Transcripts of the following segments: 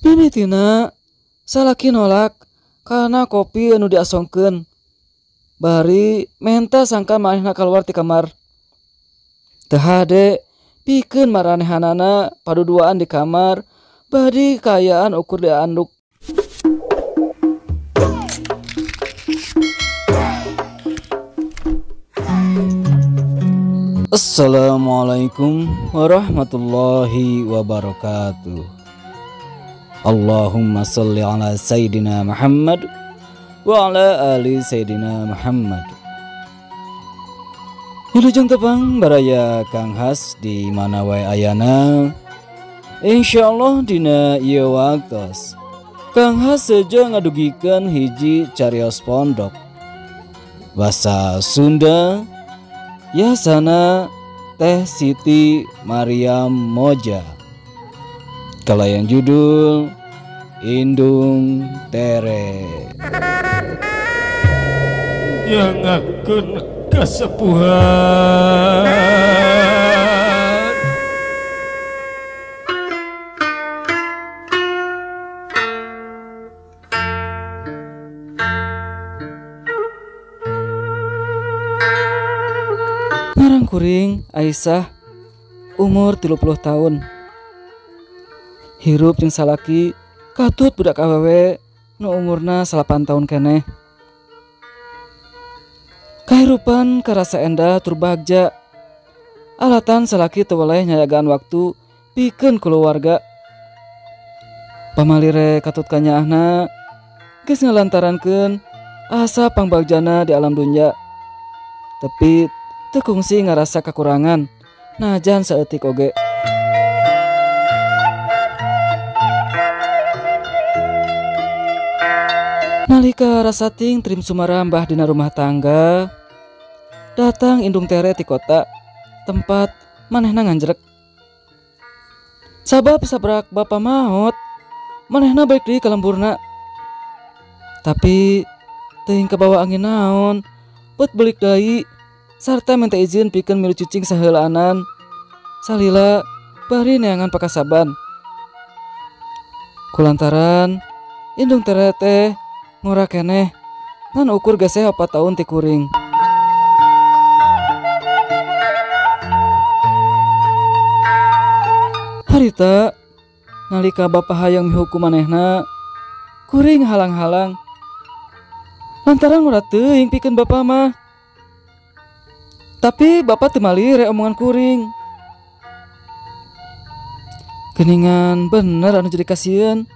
Mimitina salaki nolak karena kopi anu diasongkeun. Bari menta sangka manehna keluar ti kamar. Teu hade pikeun maranehanana paduduaan di kamar bari kaayaan ukur dianduk. Assalamualaikum warahmatullahi wabarakatuh. Allahumma salli ala Sayyidina Muhammad wa ala ali Sayyidina Muhammad. Wilujeng tepang baraya Kang Has di mana wae ayana. Insyaallah dina ieu waktos Kang Has saja ngadugikeun hiji carios pondok basa Sunda yasana Teh Siti Mariam Moja. Kalayan judul Indung Tere. Yang akan kasepuhan Ngarang kuring Aisyah umur 30 tahun. Hirup jeung salaki katut budak awewe nu umurna 8 tahun keneh. Kahirupan karasa endah tur bagja. Alatan salaki teu weleh nyayagaan waktu pikeun keluarga. Pamalire katut kanyaahna geus ngalantarankeun asa pangbagjana di alam dunya. Tapi teu kungsi ngarasa kakurangan najan saeutik oge. Nalika rasating trim sumarambah dina rumah tangga, datang Indung Tere ti kota tempat manehna nganjrek. Sabab sabrak bapa maot, manehna balik deui ka lemburna. Tapi teuing kabawa angin naon, pet balik deui sarta minta izin pikeun milu cicing saheulaanan. Salila bari neangan pakasaban. Kulantaran Indung Tere teh ngora keneh ngan ukur geseh 4 tahun ti kuring. Harita nalika bapa hayang mihukum manehna, kuring halang-halang. Lantaran ngora teuing pikeun bapa mah. Tapi bapa teu malire omongan kuring. Geningan bener anu jadi kasieun.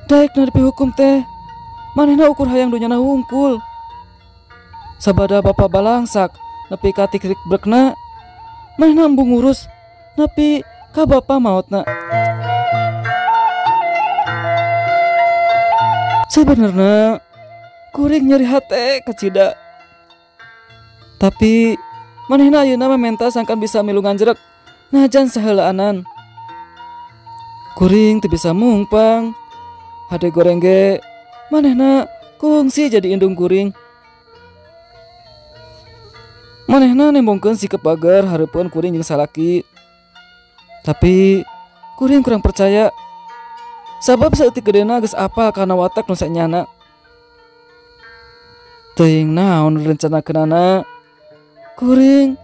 Daek na dipihukum teh manehna ukur hayang dunyana hungkul. Sabada bapa balangsak nepi ka tikrik brekna, manehna embung ngurus nepi ka bapa maotna. Sebenarnya kuring nyeri hate kacida. Tapi manehna ayeuna mah menta sangkan bisa milu nganjrek najan saheulaanan. Kuring teu bisa mungpang. Hade goreng ge manehna kungsi jadi indung kuring. Manehna nembongkeun sikep bager hareupeun kuring jeung salaki. Tapi kuring kurang percaya. Sabab saeutik gedena geus apal kana watak nu sanyana. Teuing naon direncanakeunana. Kuring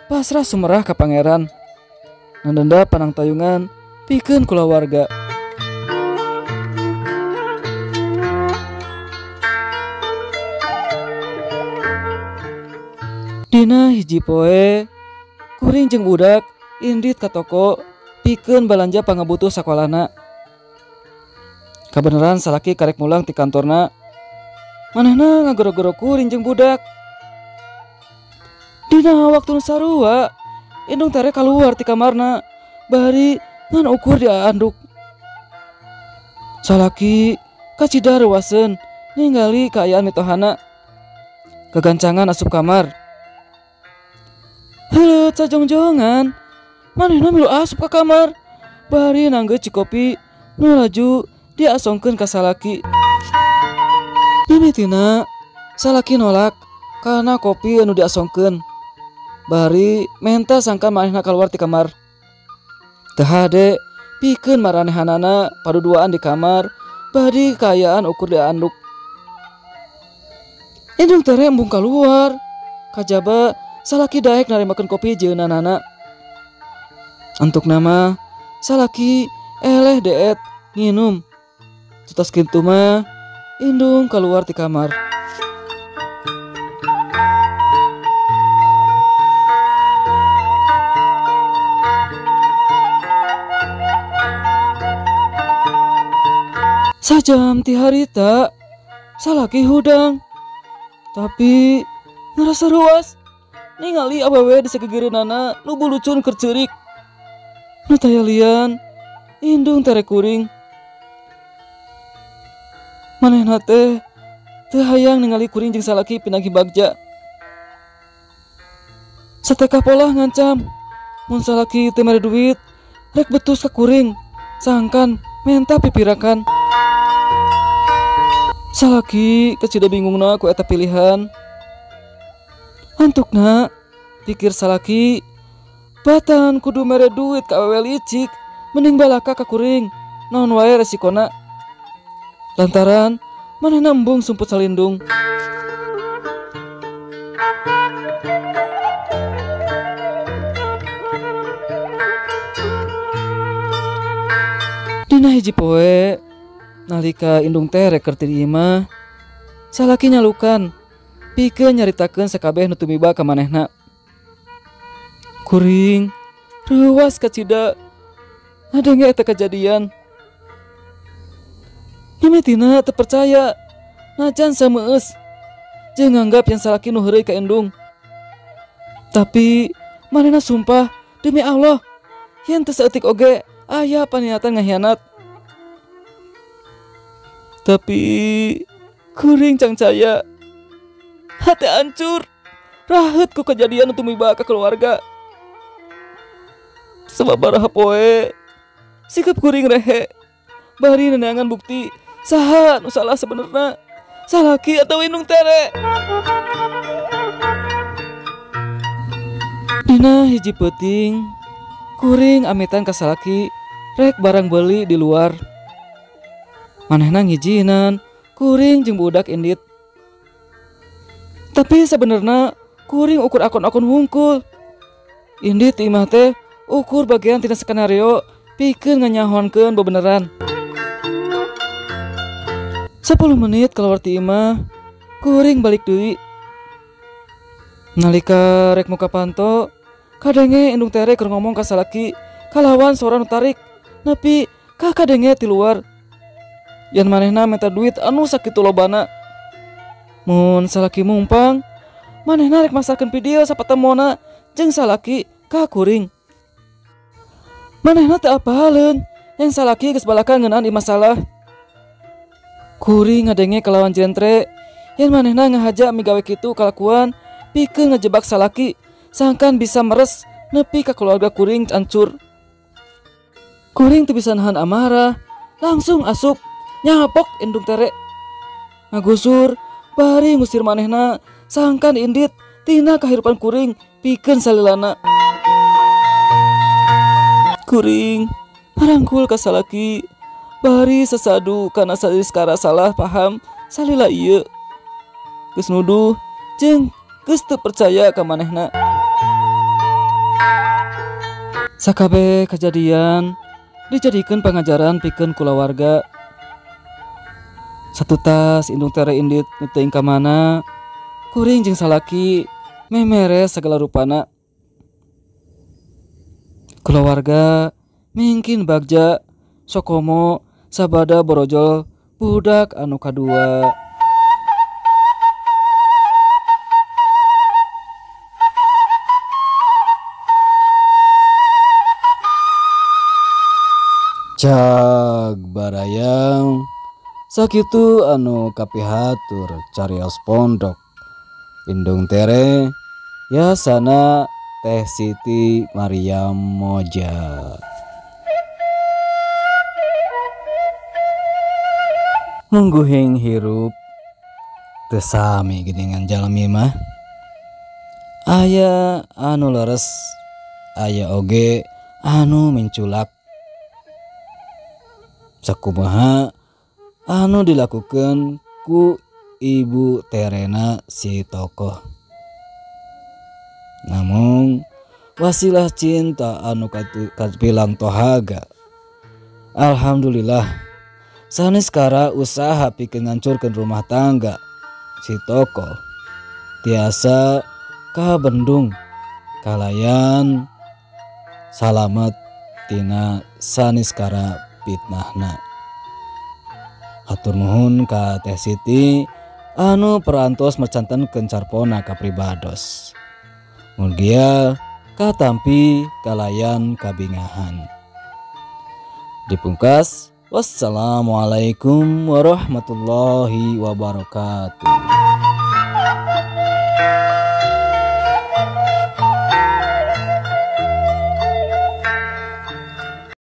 pasrah sumerah ka pangeran. Nandenda panang tayungan pikeun kulawarga. Dina hiji poe kuring jeung budak indit ka toko pikeun balanja pangabutuh sakolana. Kabeneran salaki karek mulang ti kantorna. Manehna ngagoro-goro kuring jeung budak. Dina waktu nu sarua Indung Tere kaluar ti kamarna bari ngan ukur dianduk. Salaki kacida reuaseun ningali kaayaan mitohana. Kegancangan asup kamar. Heuleut sajongjongan, manehna milu asup ka kamar, bari nanggeut cikopi nu laju diasongkeun ka salaki. Mimitina salaki nolak karena kopi anu diasongkeun. Bari menta sangka manehna keluar ti kamar. Teu hade pikeun maranehanana paduduaan di kamar badi kaayaan ukur di anduk. Indung tere embung keluar, kajaba salaki daek narimakeun kopi jeunanana. Antuk nama salaki eleh deet nginum. Tutas kitu mah indung keluar ti kamar. Sajam ti harita salaki hudang, tapi ngerasa ruas ningali awewe di sagegereunana nu bulucun keur ceurik. Nu taya lian indung tere kuring. Manehna teh teu hayang ningali kuring jeung salaki pinagi bagja. Sateka pola ngancam mun salaki teu mere duit rek betus ka kuring sangkan menta pipirakan. Salaki kecida bingungna ku eta pilihan. Antukna pikir salaki, batan kudu mere duit ka awewe licik mending balaka ka kuring naon wae resikona. Lantaran manehna embung sumput salindung. Dina hiji poe nalika indung teh rek keur ti imah, salaki nyalukan pikeun nyaritakeun sakabeh nu tumiba ka manehna. Kuring reuwas kacida ngadenge eta kajadian. Mimitina teu percaya najan sameueus jeung nganggap yang salaki nu heureuy ka indung. Tapi manehna sumpah demi Allah yen teu saeutik oge aya paniatan ngahianat. Tapi kuring cangcaya hati hancur raheut ku kejadian nu tumiba ka keluarga. Sababaraha poe sikap kuring rehe bari neangan bukti saha nu salah sebenarnya, salaki atau indung tere. Dina hiji peuting kuring amitan ka salaki rek barang beli di luar. Manehna ngijinan kuring jeung budak indit. Tapi sebenarnya kuring ukur akun-akun hungkul. Indit ti imah teh ukur bagian tina skenario pikeun nganyahoankeun bebeneran. 10 menit keluar ti imah, kuring balik deui. Nalika rek muka panto, kadenge indung tere keur ngomong ka salaki kalawan suara nu tarik nepi ka kadenge ti luar. Yan manehna minta duit anu sakitu lobana. Mun salaki mumpang, manehna rek masarkeun video sapatemona jeung salaki ka kuring. Manehna teu apaleun yang salaki geus balaka ngeunaan ieu masalah. Kuring ngadenge kalawan jentre yen manehna ngahaja migawe kitu kalakuan pikeun ngejebak salaki sangkan bisa meres nepi ka keluarga kuring hancur. Kuring teu bisa nahan amarah, langsung asup nyapok indung tere. Ngagusur bari ngusir manehna sangkan indit tina kahirupan kuring pikeun salilana. Kuring harangkul ka salaki bari sesadu kana sadiskara salah paham salila ieu. Geus nuduh jeung geus teu percaya ka manehna. Sakabeh kejadian dijadikeun pangajaran pikeun kulawarga. Satu tas indung tere indit nu teuing ka mana, kuring jeung salaki memeres segala rupana. Kulawarga mingkin bagja sokomo sabada borojol budak anu kadua. Cag barayang sakitu anu kapihatur carios pondok indung tere yasana Teh Siti Mariam Moja. Mungguhing hirup teu sami geuningan jalmi mah. Aya anu leres, aya oge anu menculak. sakumaha anu dilakukan ku Ibu Terena si tokoh. Namun wasilah cinta anu kapilang tohaga. Alhamdulillah sanes kara usaha pikeun ngancurkeun rumah tangga si tokoh tiasa kabendung kalayan salamet tina sanes kara fitnahna. Hatur nuhun ka Teh Siti anu perantos mercantenkeun carpona ka pribados. Mugia katampi kalayan kabingahan. Dipungkas, wassalamualaikum warahmatullahi wabarakatuh.